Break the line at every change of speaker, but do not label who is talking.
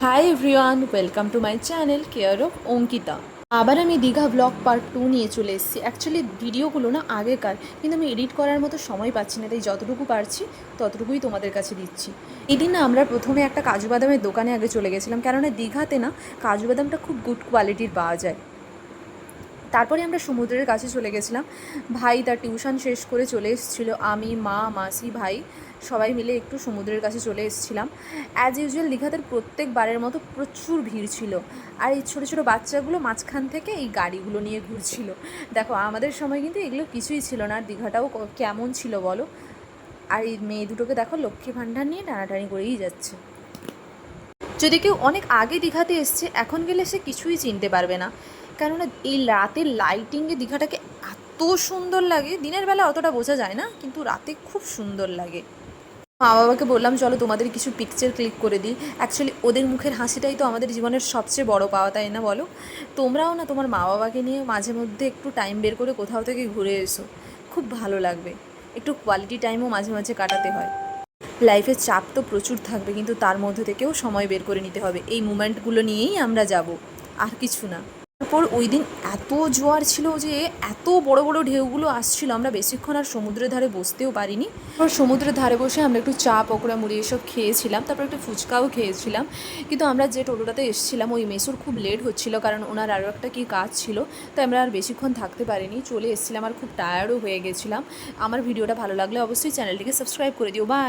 Hi everyone, welcome to my channel care of Ankita. আবার আমি Digha blog part 2 নিয়ে চলে এসেছি। অ্যাকচুয়ালি ভিডিওগুলো না আগেকার, কিন্তু আমি এডিট করার মতো সময় পাচ্ছি না, তাই যতটুকু পারছি ততটুকুই তোমাদের কাছে দিচ্ছি। এদিন না আমরা প্রথমে একটা কাজু বাদামের দোকানে আগে চলে গেছিলাম, কেননা দীঘাতে না কাজু বাদামটা খুব গুড কোয়ালিটির পাওয়া যায়। তারপরে আমরা সমুদ্রের কাছে চলে গেছিলাম। ভাই তার টিউশন শেষ করে চলে এসেছিলো, আমি, মা, মাসি, ভাই সবাই মিলে একটু সমুদ্রের কাছে চলে এসেছিলাম। অ্যাজ ইউজুয়াল দীঘাতে প্রত্যেকবারের মতো প্রচুর ভিড় ছিল, আর এই ছোটো ছোটো বাচ্চাগুলো মাঝখান থেকে এই গাড়িগুলো নিয়ে ঘুরছিল। দেখো আমাদের সময় কিন্তু এগুলো কিছুই ছিল না, আর দীঘাটাও কেমন ছিল বলো। আর এই মেয়ে দুটোকে দেখো লক্ষ্মী ভাণ্ডার নিয়ে টানাটানি করেই যাচ্ছে। যদি কেউ অনেক আগে দীঘাতে এসছে, এখন গেলে সে কিছুই চিনতে পারবে না, কেননা এই রাতের লাইটিংয়ে দীঘাটাকে এত সুন্দর লাগে। দিনের বেলা অতটা বোঝা যায় না, কিন্তু রাতে খুব সুন্দর লাগে। মা বাবাকে বললাম চলো তোমাদের কিছু পিকচার ক্লিক করে দিই। অ্যাকচুয়ালি ওদের মুখের হাসিটাই তো আমাদের জীবনের সবচেয়ে বড় পাওয়া, তাই না বলো? তোমরাও না তোমার মা বাবাকে নিয়ে মাঝে মধ্যে একটু টাইম বের করে কোথাও থেকে ঘুরে এসো, খুব ভালো লাগবে। একটু কোয়ালিটি টাইমও মাঝে মাঝে কাটাতে হয়। লাইফের চাপ তো প্রচুর থাকবে, কিন্তু তার মধ্যে থেকেও সময় বের করে নিতে হবে। এই মুমেন্টগুলো নিয়েই আমরা যাব, আর কিছু না। তারপর ওই দিন এত জোয়ার ছিল যে এত বড় বড় ঢেউগুলো আসছিল, আমরা বেশিক্ষণ আর সমুদ্রের ধারে বসতেও পারিনি। তারপর সমুদ্রের ধারে বসে আমরা একটু চা, পকোড়া, মুড়ি এসব খেয়েছিলাম, তারপর একটু ফুচকাও খেয়েছিলাম। কিন্তু আমরা যে টোটোটাতে এসেছিলাম ওই মেসুর খুব লেট হচ্ছিলো, কারণ ওনার আরও একটা কী কাজ ছিল, তাই আমরা আর বেশিক্ষণ থাকতে পারিনি, চলে এসেছিলাম। আর খুব টায়ার্ডও হয়ে গেছিলাম। আমার ভিডিওটা ভালো লাগলে অবশ্যই চ্যানেলটিকে সাবস্ক্রাইব করে দিও। বাই।